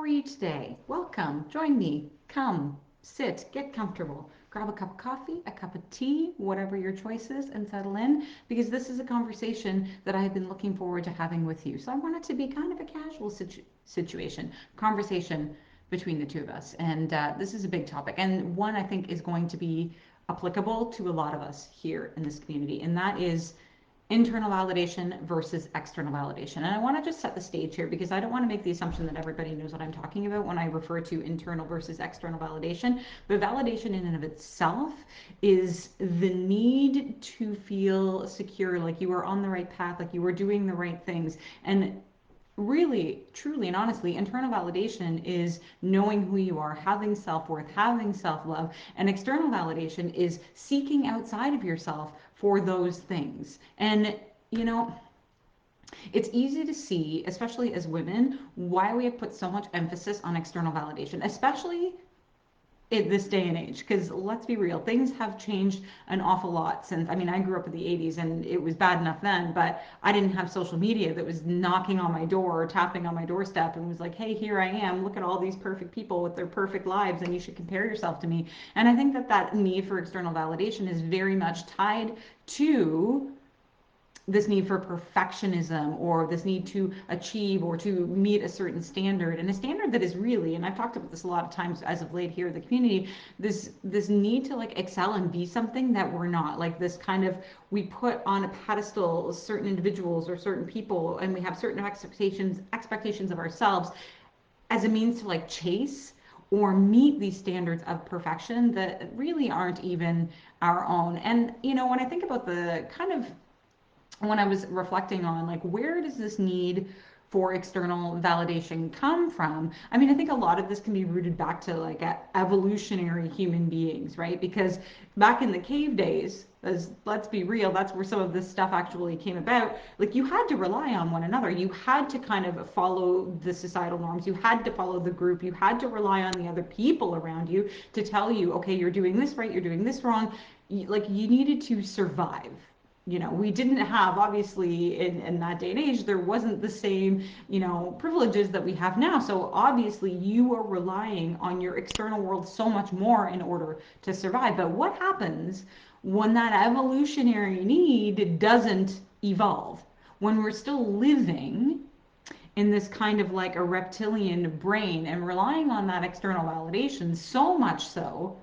are you today? Welcome. Join me. Come, sit, get comfortable. Grab a cup of coffee, a cup of tea, whatever your choice is, and settle in because this is a conversation that I have been looking forward to having with you. So I want it to be kind of a casual situation, conversation between the two of us. And this is a big topic, and one I think is going to be applicable to a lot of us here in this community, and that is internal validation versus external validation. And I want to just set the stage here because I don't want to make the assumption that everybody knows what I'm talking about when I refer to internal versus external validation. But validation in and of itself is the need to feel secure, like you are on the right path, like you are doing the right things. And really, truly, and honestly, internal validation is knowing who you are, having self worth, having self love. And external validation is seeking outside of yourself for those things. And, you know, it's easy to see, especially as women, why we have put so much emphasis on external validation, especially in this day and age, because let's be real, things have changed an awful lot since, I mean, I grew up in the 80s and it was bad enough then, but I didn't have social media that was knocking on my door or tapping on my doorstep and was like, hey, here I am, look at all these perfect people with their perfect lives and you should compare yourself to me. And I think that that need for external validation is very much tied to this need for perfectionism or this need to achieve or to meet a certain standard, and a standard that is really, and I've talked about this a lot of times as of late here in the community, this need to like excel and be something that we're not, like this kind of, we put on a pedestal certain individuals or certain people and we have certain expectations of ourselves as a means to like chase or meet these standards of perfection that really aren't even our own. And when I think about the kind of, when I was reflecting on like where does this need for external validation come from? I mean, I think a lot of this can be rooted back to like evolutionary human beings, right? Because back in the cave days, as let's be real, that's where some of this stuff actually came about. Like you had to rely on one another. You had to kind of follow the societal norms. You had to follow the group. You had to rely on the other people around you to tell you, okay, you're doing this right, you're doing this wrong. Like you needed to survive. We didn't have, obviously, in that day and age, there wasn't the same, privileges that we have now. So obviously, you are relying on your external world so much more in order to survive. But what happens when that evolutionary need doesn't evolve? When we're still living in this kind of like a reptilian brain and relying on that external validation so much so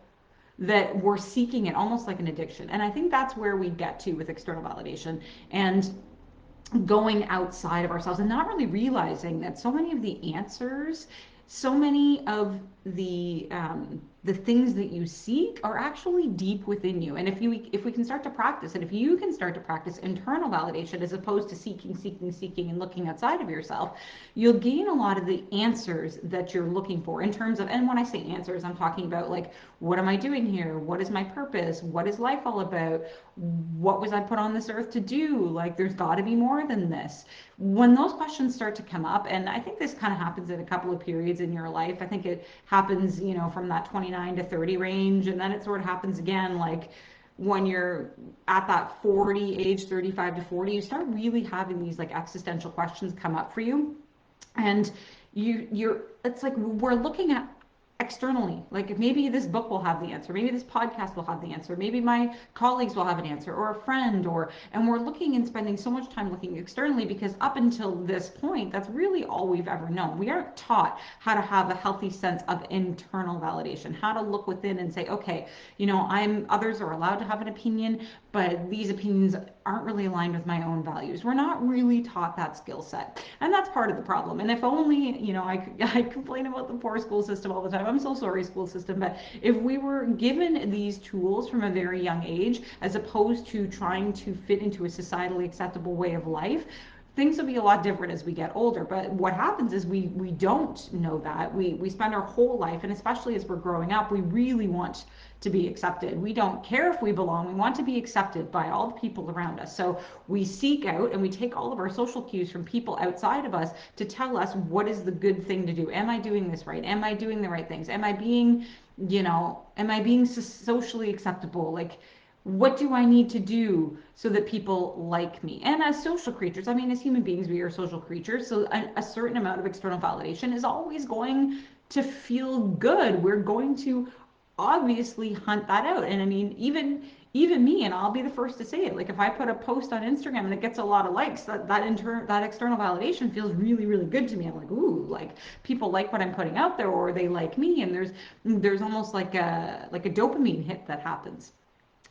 that we're seeking it almost like an addiction. And I think that's where we get to with external validation and going outside of ourselves and not really realizing that so many of the answers, so many of the things that you seek are actually deep within you. And if we can start to practice, and if you can start to practice internal validation as opposed to seeking and looking outside of yourself, you'll gain a lot of the answers that you're looking for in terms of, and when I say answers, I'm talking about like, what am I doing here? What is my purpose? What is life all about? What was I put on this earth to do? Like, there's got to be more than this. When those questions start to come up, and I think this kind of happens in a couple of periods in your life. I think it happens, from that 29 to 30 range, and then it sort of happens again, like when you're at that 40 age, 35 to 40, you start really having these like existential questions come up for you. And you're it's like we're looking at externally, like maybe this book will have the answer, maybe this podcast will have the answer, maybe my colleagues will have an answer or a friend, or and we're looking and spending so much time looking externally because up until this point that's really all we've ever known. We aren't taught how to have a healthy sense of internal validation, how to look within and say, okay, I'm others are allowed to have an opinion, but these opinions aren't really aligned with my own values. We're not really taught that skill set. And that's part of the problem. And if only, I complain about the poor school system all the time. I'm so sorry, school system. But if we were given these tools from a very young age, as opposed to trying to fit into a societally acceptable way of life, things will be a lot different as we get older. But what happens is we don't know that. We spend our whole life, and especially as we're growing up, we really want to be accepted. We don't care if we belong. We want to be accepted by all the people around us. So we seek out and we take all of our social cues from people outside of us to tell us what is the good thing to do. Am I doing this right? Am I doing the right things? Am I being socially acceptable? Like What do I need to do so that people like me? And as social creatures, I mean, as human beings, we are social creatures. So a certain amount of external validation is always going to feel good. We're going to obviously hunt that out. And I mean, even me, and I'll be the first to say it. Like if I put a post on Instagram and it gets a lot of likes, that external validation feels really really good to me. I'm like, ooh, like people like what I'm putting out there, or they like me, and there's almost like a dopamine hit that happens,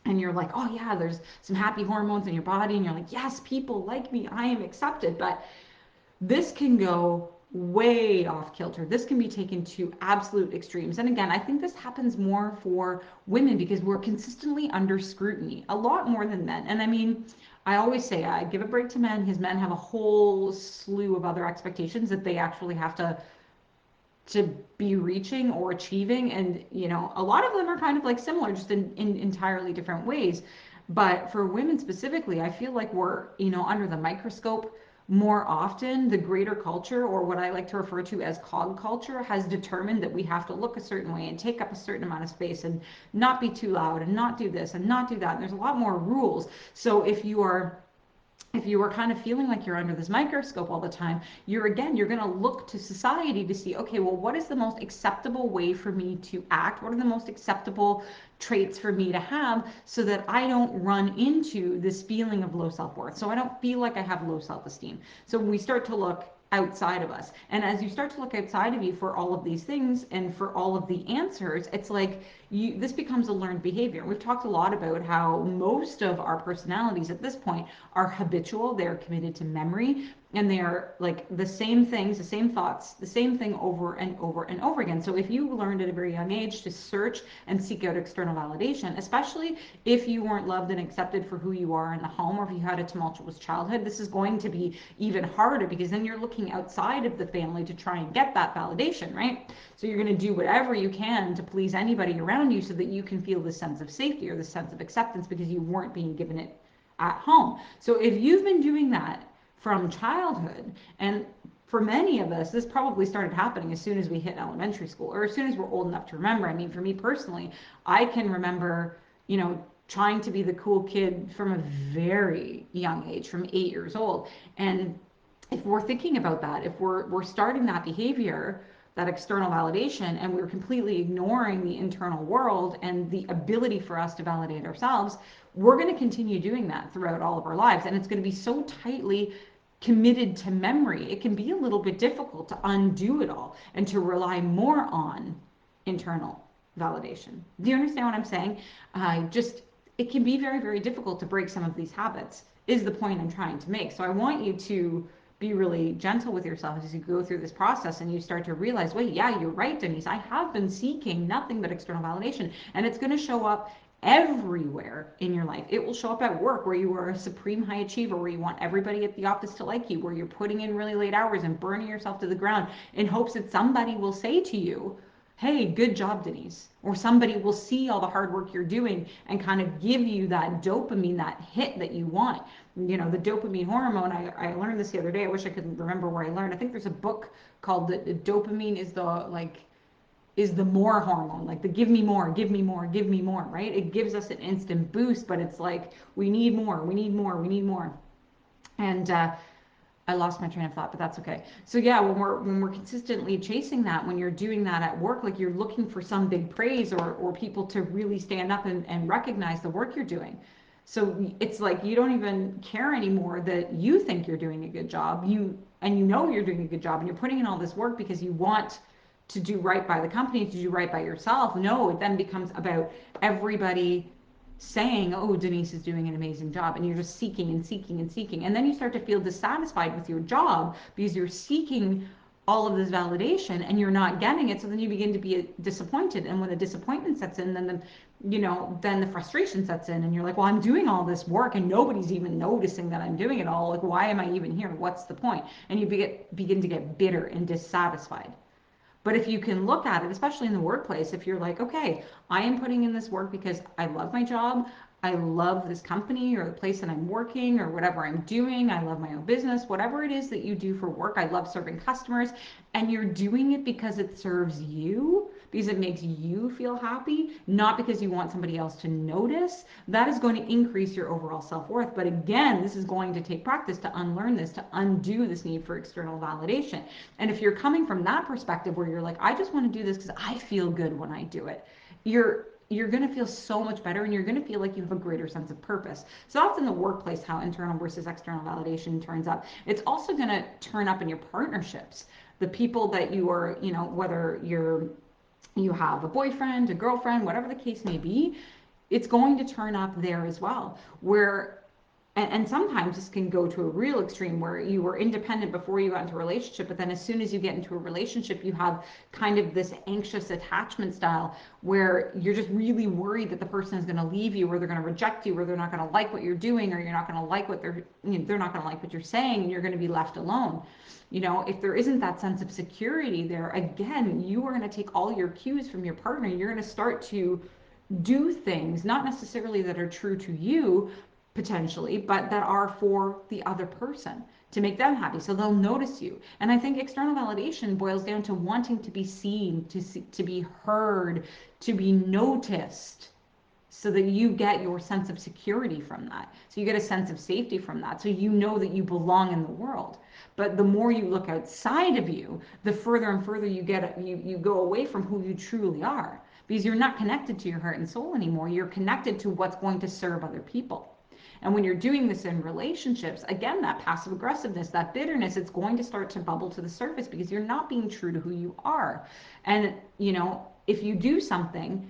and you're like, oh yeah, there's some happy hormones in your body, and you're like, yes, people like me, I am accepted. But this can go way off kilter. This can be taken to absolute extremes. And again, I think this happens more for women because we're consistently under scrutiny, a lot more than men. And I mean, I always say I give a break to men because men have a whole slew of other expectations that they actually have to be reaching or achieving, and a lot of them are kind of like similar, just in entirely different ways. But for women specifically, I feel like we're under the microscope more often. The greater culture, or what I like to refer to as cog culture, has determined that we have to look a certain way and take up a certain amount of space and not be too loud and not do this and not do that, and there's a lot more rules. So if you are kind of feeling like you're under this microscope all the time, you're going to look to society to see, okay, well, what is the most acceptable way for me to act? What are the most acceptable traits for me to have so that I don't run into this feeling of low self-worth? So I don't feel like I have low self-esteem. So we start to look outside of us. And as you start to look outside of you for all of these things and for all of the answers, it's like this becomes a learned behavior. We've talked a lot about how most of our personalities at this point are habitual, they're committed to memory, and they are like the same things, the same thoughts, the same thing over and over and over again. So if you learned at a very young age to search and seek out external validation, especially if you weren't loved and accepted for who you are in the home, or if you had a tumultuous childhood, this is going to be even harder because then you're looking outside of the family to try and get that validation, right? So you're going to do whatever you can to please anybody around you so that you can feel this sense of safety or this sense of acceptance because you weren't being given it at home. So if you've been doing that from childhood, and for many of us, this probably started happening as soon as we hit elementary school or as soon as we're old enough to remember. I mean, for me personally, I can remember, trying to be the cool kid from a very young age, from 8 years old. And if we're thinking about that, if we're starting that behavior, that external validation, and we're completely ignoring the internal world and the ability for us to validate ourselves, we're going to continue doing that throughout all of our lives. And it's going to be so tightly committed to memory, it can be a little bit difficult to undo it all and to rely more on internal validation. Do you understand what I'm saying? Just it can be very, very difficult to break some of these habits, is the point I'm trying to make. So I want you to be really gentle with yourself as you go through this process and you start to realize, wait, yeah, you're right, Denise. I have been seeking nothing but external validation, and it's going to show up everywhere in your life. It will show up at work where you are a supreme high achiever, where you want everybody at the office to like you, where you're putting in really late hours and burning yourself to the ground in hopes that somebody will say to you, hey, good job, Denise. Or somebody will see all the hard work you're doing and kind of give you that dopamine, that hit that you want. The dopamine hormone, I learned this the other day. I wish I could remember where I learned. I think there's a book called the Dopamine is the more hormone, like the give me more, give me more, give me more, right? It gives us an instant boost, but it's like we need more, we need more, we need more. And I lost my train of thought, but that's okay. So yeah, when we're consistently chasing that, when you're doing that at work, like you're looking for some big praise or people to really stand up and recognize the work you're doing. So it's like you don't even care anymore that you think you're doing a good job. You know you're doing a good job and you're putting in all this work because you want to do right by the company, to do right by yourself. No, it then becomes about everybody saying, oh, Denise is doing an amazing job. And you're just seeking and seeking and seeking. And then you start to feel dissatisfied with your job because you're seeking all of this validation and you're not getting it. So then you begin to be disappointed. And when the disappointment sets in, then the frustration sets in and you're like, well, I'm doing all this work and nobody's even noticing that I'm doing it all. Like, why am I even here? What's the point? And you begin to get bitter and dissatisfied. But if you can look at it, especially in the workplace, if you're like, okay, I am putting in this work because I love my job, I love this company or the place that I'm working or whatever I'm doing, I love my own business, whatever it is that you do for work, I love serving customers, and you're doing it because it serves you, because it makes you feel happy, not because you want somebody else to notice, that is going to increase your overall self-worth. But again, this is going to take practice to unlearn this, to undo this need for external validation. And if you're coming from that perspective where you're like, I just want to do this because I feel good when I do it, you're going to feel so much better, and you're going to feel like you have a greater sense of purpose. So that's in the workplace how internal versus external validation turns up. It's also going to turn up in your partnerships. The people that you are, whether you have a boyfriend, a girlfriend, whatever the case may be, it's going to turn up there as well. Where and sometimes this can go to a real extreme where you were independent before you got into a relationship, but then as soon as you get into a relationship, you have kind of this anxious attachment style where you're just really worried that the person is going to leave you, or they're going to reject you, or they're not going to like what you're doing, or you're not going to like what they're not going to like what you're saying, and you're going to be left alone. If there isn't that sense of security there, again, you are going to take all your cues from your partner. You're going to start to do things not necessarily that are true to you potentially, but that are for the other person to make them happy, so they'll notice you. And I think external validation boils down to wanting to be seen, to be heard, to be noticed, so that you get your sense of security from that, so you get a sense of safety from that, so you know that you belong in the world. But the more you look outside of you, the further and further you go away from who you truly are, because you're not connected to your heart and soul anymore. You're connected to what's going to serve other people. And when you're doing this in relationships, again, that passive aggressiveness, that bitterness, it's going to start to bubble to the surface because you're not being true to who you are. And, if you do something,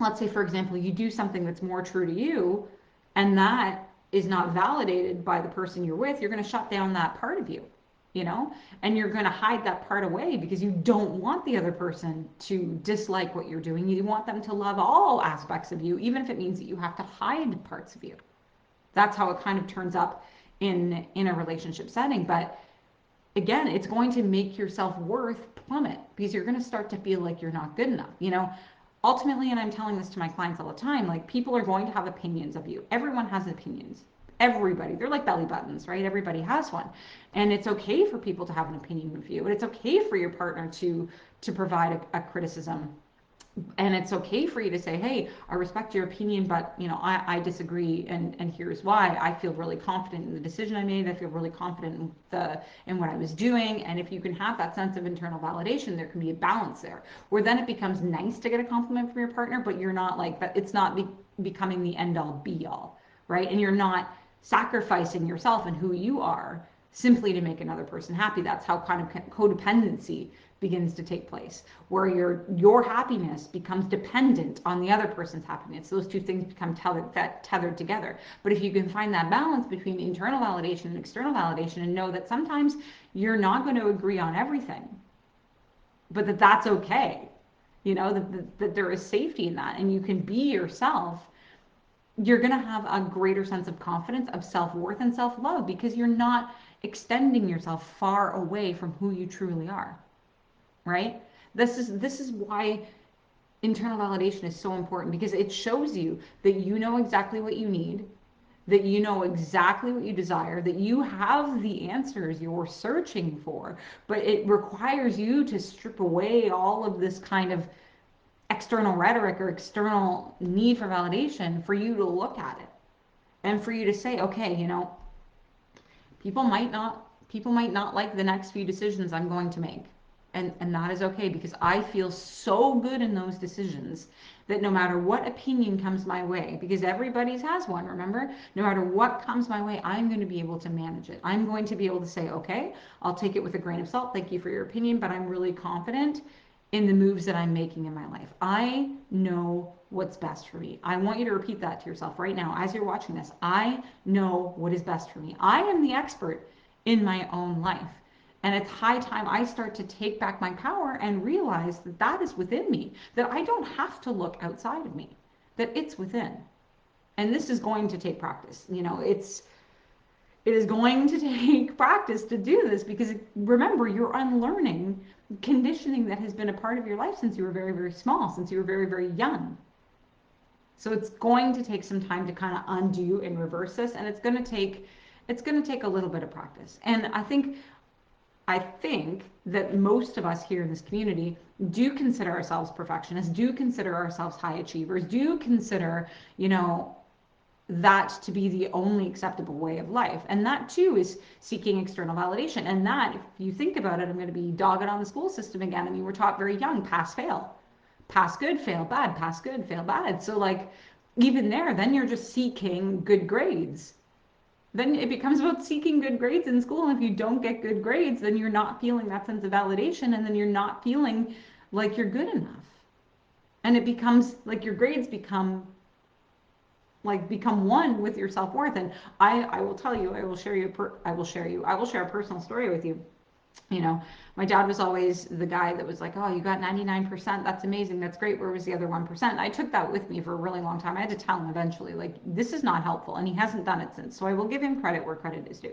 let's say, for example, you do something that's more true to you, and that is not validated by the person you're with, you're going to shut down that part of you, you know, and you're going to hide that part away because you don't want the other person to dislike what you're doing. You want them to love all aspects of you, even if it means that you have to hide parts of you. That's how it kind of turns up in a relationship setting. But again, it's going to make your self-worth plummet because you're going to start to feel like you're not good enough, ultimately. And I'm telling this to my clients all the time, like, people are going to have opinions of you. Everyone has opinions. Everybody, they're like belly buttons, right? Everybody has one. And it's okay for people to have an opinion of you, and it's okay for your partner to provide a criticism, and it's okay for you to say, hey, I respect your opinion, but I disagree, and here's why. I feel really confident in the decision I made. I feel really confident in what I was doing. And if you can have that sense of internal validation, there can be a balance there, where then it becomes nice to get a compliment from your partner, but you're not like, but it's not becoming the end all be all, right? And you're not sacrificing yourself and who you are simply to make another person happy. That's how kind of codependency begins to take place, where your happiness becomes dependent on the other person's happiness. Those two things become tethered together. But if you can find that balance between internal validation and external validation, and know that sometimes you're not going to agree on everything, but that's okay, that there is safety in that, and you can be yourself, you're going to have a greater sense of confidence, of self-worth, and self-love, because you're not extending yourself far away from who you truly are, right? This is why internal validation is so important, because it shows you that you know exactly what you need, that you know exactly what you desire, that you have the answers you're searching for, but it requires you to strip away all of this kind of external rhetoric or external need for validation, for you to look at it and for you to say, okay, people might not like the next few decisions I'm going to make. And that is okay, because I feel so good in those decisions that no matter what opinion comes my way, because everybody's has one, remember, no matter what comes my way, I'm going to be able to manage it. I'm going to be able to say, okay, I'll take it with a grain of salt. Thank you for your opinion, but I'm really confident in the moves that I'm making in my life. I know what's best for me. I want you to repeat that to yourself right now as you're watching this. I know what is best for me. I am the expert in my own life. And it's high time I start to take back my power and realize that that is within me, that I don't have to look outside of me, that it's within. And this is going to take practice. It is going to take practice to do this, because remember, you're unlearning conditioning that has been a part of your life since you were very, very small, since you were very, very young. So it's going to take some time to kind of undo and reverse this, and it's going to take a little bit of practice. And I think I think that most of us here in this community do consider ourselves perfectionists, do consider ourselves high achievers, do consider, you know, that to be the only acceptable way of life. And that too is seeking external validation. And that, if you think about it, I'm going to be dogged on the school system again. I mean, we're taught very young, pass, fail, pass good, fail bad, pass good, fail bad. So, like, even there, then you're just seeking good grades. Then it becomes about seeking good grades in school. And if you don't get good grades, then you're not feeling that sense of validation. And then you're not feeling like you're good enough. And it becomes like your grades become one with your self-worth. And I will tell you, I will share a personal story with you. You know, my dad was always the guy that was like, oh, you got 99%, that's amazing, that's great, where was the other 1%? I took that with me for a really long time. I had to tell him eventually, like, this is not helpful, and he hasn't done it since, so I will give him credit where credit is due.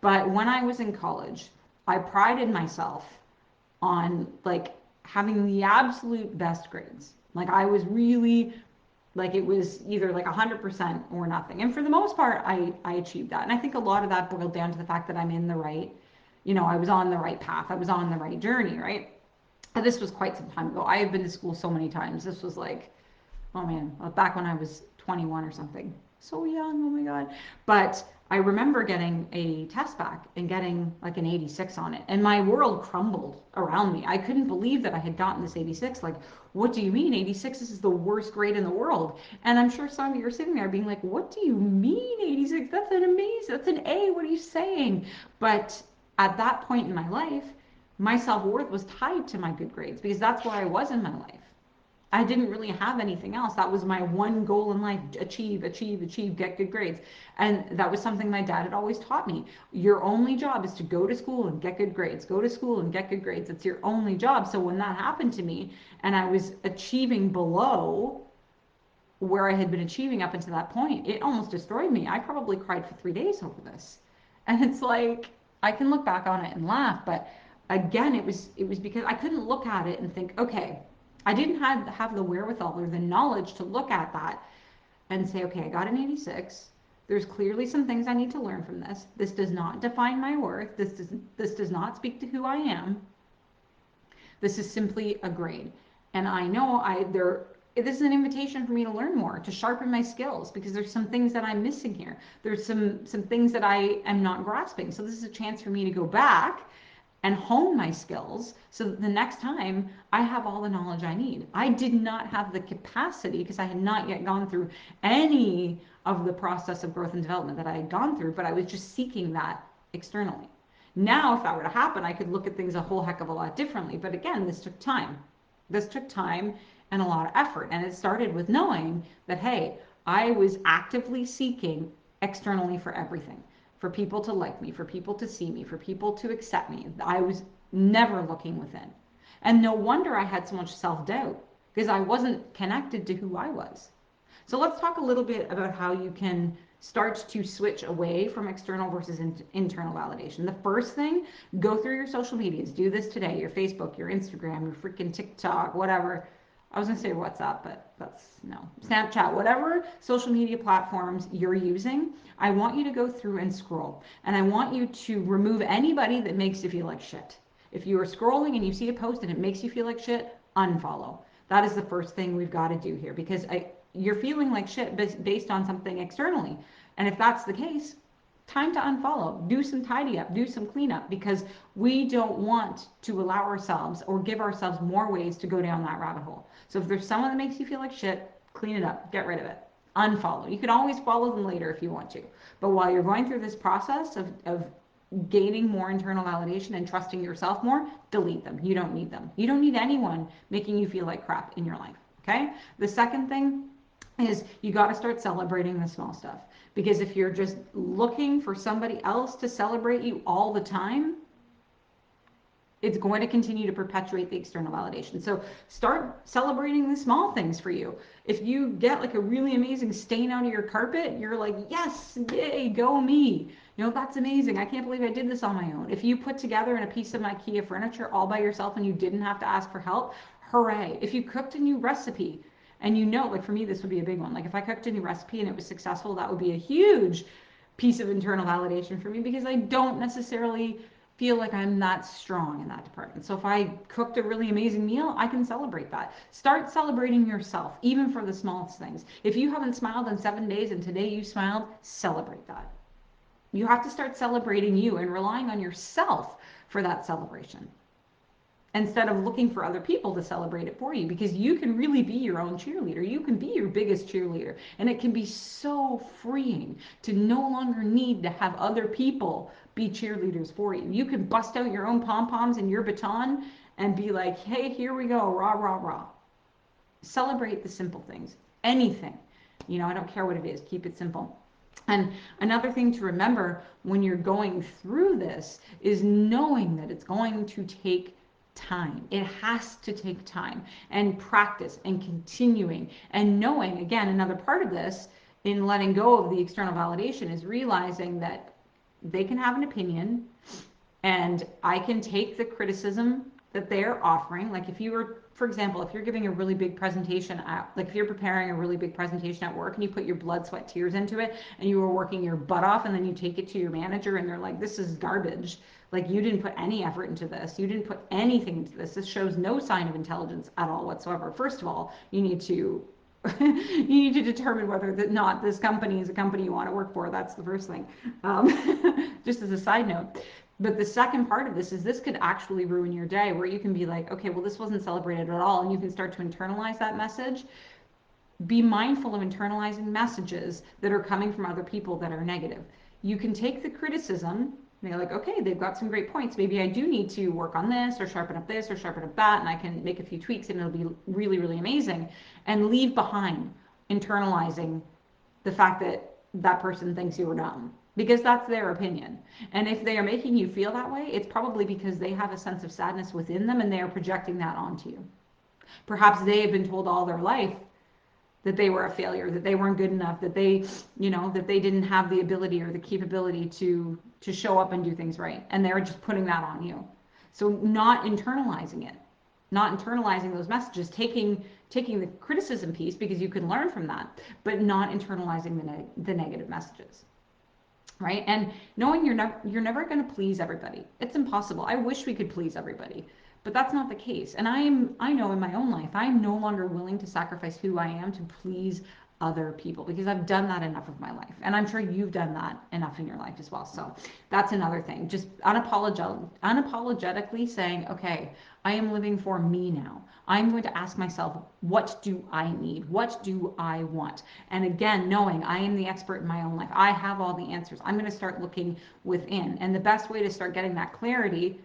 But when I was in college, I prided myself on, like, having the absolute best grades. Like, I was really, like, it was either like 100% or nothing. And for the most part, I achieved that. And I think a lot of that boiled down to the fact that I'm in the right, you know, I was on the right path. I was on the right journey, right? And this was quite some time ago. I have been to school so many times. This was like, oh man, back when I was 21 or something. So young, oh my God. But I remember getting a test back and getting like an 86 on it. And my world crumbled around me. I couldn't believe that I had gotten this 86. Like, what do you mean 86? This is the worst grade in the world. And I'm sure some of you are sitting there being like, what do you mean 86? That's an amazing, that's an A. What are you saying? But at that point in my life, my self worth was tied to my good grades because that's where I was in my life. I didn't really have anything else. That was my one goal in life: achieve, achieve, achieve, get good grades. And that was something my dad had always taught me. Your only job is to go to school and get good grades. Go to school and get good grades. It's your only job. So when that happened to me and I was achieving below where I had been achieving up until that point, it almost destroyed me. I probably cried for 3 days over this. And it's like, I can look back on it and laugh, but again, it was because I couldn't look at it and think, okay, I didn't have the wherewithal or the knowledge to look at that and say, okay, I got an 86. There's clearly some things I need to learn from this. This does not define my worth. This does not speak to who I am. This is simply a grade. And I know this is an invitation for me to learn more, to sharpen my skills, because there's some things that I'm missing here. There's some things that I am not grasping. So this is a chance for me to go back and hone my skills so that the next time I have all the knowledge I need. I did not have the capacity because I had not yet gone through any of the process of growth and development that I had gone through, but I was just seeking that externally. Now, if that were to happen, I could look at things a whole heck of a lot differently. But again, this took time. This took time and a lot of effort. And it started with knowing that, hey, I was actively seeking externally for everything, for people to like me, for people to see me, for people to accept me. I was never looking within. And no wonder I had so much self doubt because I wasn't connected to who I was. So let's talk a little bit about how you can start to switch away from external versus internal validation. The first thing, go through your social medias. Do this today: your Facebook, your Instagram, your freaking TikTok, whatever. I was going to say WhatsApp, but that's no. Snapchat, whatever social media platforms you're using, I want you to go through and scroll. And I want you to remove anybody that makes you feel like shit. If you are scrolling and you see a post and it makes you feel like shit, unfollow. That is the first thing we've got to do here, because you're feeling like shit based on something externally. And if that's the case, time to unfollow. Do some tidy up, do some cleanup, because we don't want to allow ourselves or give ourselves more ways to go down that rabbit hole. So if there's someone that makes you feel like shit, clean it up, get rid of it, unfollow. You can always follow them later if you want to. But while you're going through this process of gaining more internal validation and trusting yourself more, delete them. You don't need them. You don't need anyone making you feel like crap in your life. Okay? The second thing is you got to start celebrating the small stuff. Because if you're just looking for somebody else to celebrate you all the time, it's going to continue to perpetuate the external validation. So start celebrating the small things for you. If you get like a really amazing stain out of your carpet, you're like, yes, yay, go me. You know, that's amazing. I can't believe I did this on my own. If you put together in a piece of IKEA furniture all by yourself and you didn't have to ask for help, hooray. If you cooked a new recipe and you know, like for me, this would be a big one. Like if I cooked a new recipe and it was successful, that would be a huge piece of internal validation for me, because I don't necessarily feel like I'm that strong in that department. So if I cooked a really amazing meal, I can celebrate that. Start celebrating yourself, even for the smallest things. If you haven't smiled in 7 days and today you smiled, celebrate that. You have to start celebrating you and relying on yourself for that celebration instead of looking for other people to celebrate it for you, because you can really be your own cheerleader. You can be your biggest cheerleader, and it can be so freeing to no longer need to have other people be cheerleaders for you. You can bust out your own pom-poms and your baton and be like, hey, here we go, rah rah rah. Celebrate the simple things. Anything, I don't care what it is, keep it simple. And another thing to remember when you're going through this is knowing that it's going to take time. It has to take time and practice and continuing, and knowing, again, another part of this in letting go of the external validation is realizing that they can have an opinion and I can take the criticism that they're offering. Like if you were, for example, if you're giving a really big presentation at, like if you're preparing a really big presentation at work and you put your blood, sweat, tears into it and you were working your butt off, and then you take it to your manager and they're like, this is garbage. Like you didn't put any effort into this. You didn't put anything into this. This shows no sign of intelligence at all whatsoever. First of all, you need to you need to determine whether that not this company is a company you want to work for. That's the first thing. Just as a side note. But the second part of this is this could actually ruin your day, where you can be like, okay, well, this wasn't celebrated at all. And you can start to internalize that message. Be mindful of internalizing messages that are coming from other people that are negative. You can take the criticism and you're like, okay, they've got some great points. Maybe I do need to work on this or sharpen up this or sharpen up that, and I can make a few tweaks and it'll be really, really amazing. And leave behind internalizing the fact that that person thinks you are dumb, because that's their opinion. And if they are making you feel that way, it's probably because they have a sense of sadness within them and they are projecting that onto you. Perhaps they have been told all their life that they were a failure, that they weren't good enough, that that they didn't have the ability or the capability to show up and do things right. And they're just putting that on you. So not internalizing it, not internalizing those messages, taking the criticism piece because you can learn from that, but not internalizing the negative messages. Right? And knowing you're never going to please everybody. It's impossible. I wish we could please everybody, but that's not the case. And I know in my own life, I am no longer willing to sacrifice who I am to please other people, because I've done that enough of my life. And I'm sure you've done that enough in your life as well. So that's another thing. Just unapologetically saying, okay, I am living for me now. I'm going to ask myself, what do I need? What do I want? And again, knowing I am the expert in my own life. I have all the answers. I'm going to start looking within. And the best way to start getting that clarity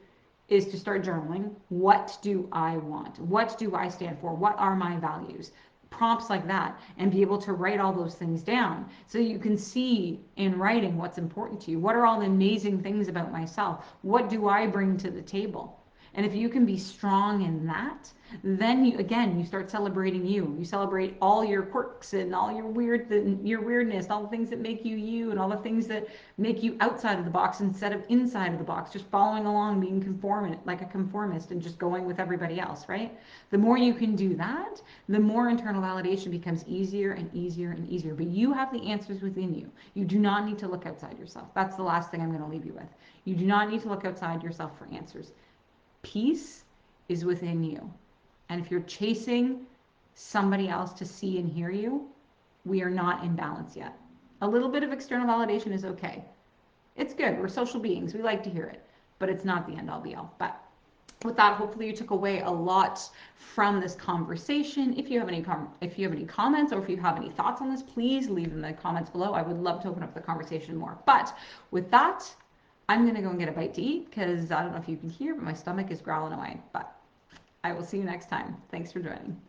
is to start journaling. What do I want? What do I stand for? What are my values? Prompts like that, and be able to write all those things down so you can see in writing what's important to you. What are all the amazing things about myself? What do I bring to the table? And if you can be strong in that, then you start celebrating you. You celebrate all your quirks and all your weirdness, all the things that make you you, and all the things that make you outside of the box instead of inside of the box, just following along, being conformant, like a conformist, and just going with everybody else, right? The more you can do that, the more internal validation becomes easier and easier and easier. But you have the answers within you. You do not need to look outside yourself. That's the last thing I'm going to leave you with. You do not need to look outside yourself for answers. Peace is within you. And if you're chasing somebody else to see and hear you, we are not in balance yet. A little bit of external validation is okay. It's good. We're social beings. We like to hear it, but it's not the end all be all. But with that, hopefully you took away a lot from this conversation. If you have any comments, or if you have any thoughts on this, please leave in the comments below. I would love to open up the conversation more. But with that, I'm going to go and get a bite to eat, because I don't know if you can hear, but my stomach is growling away. But I will see you next time. Thanks for joining.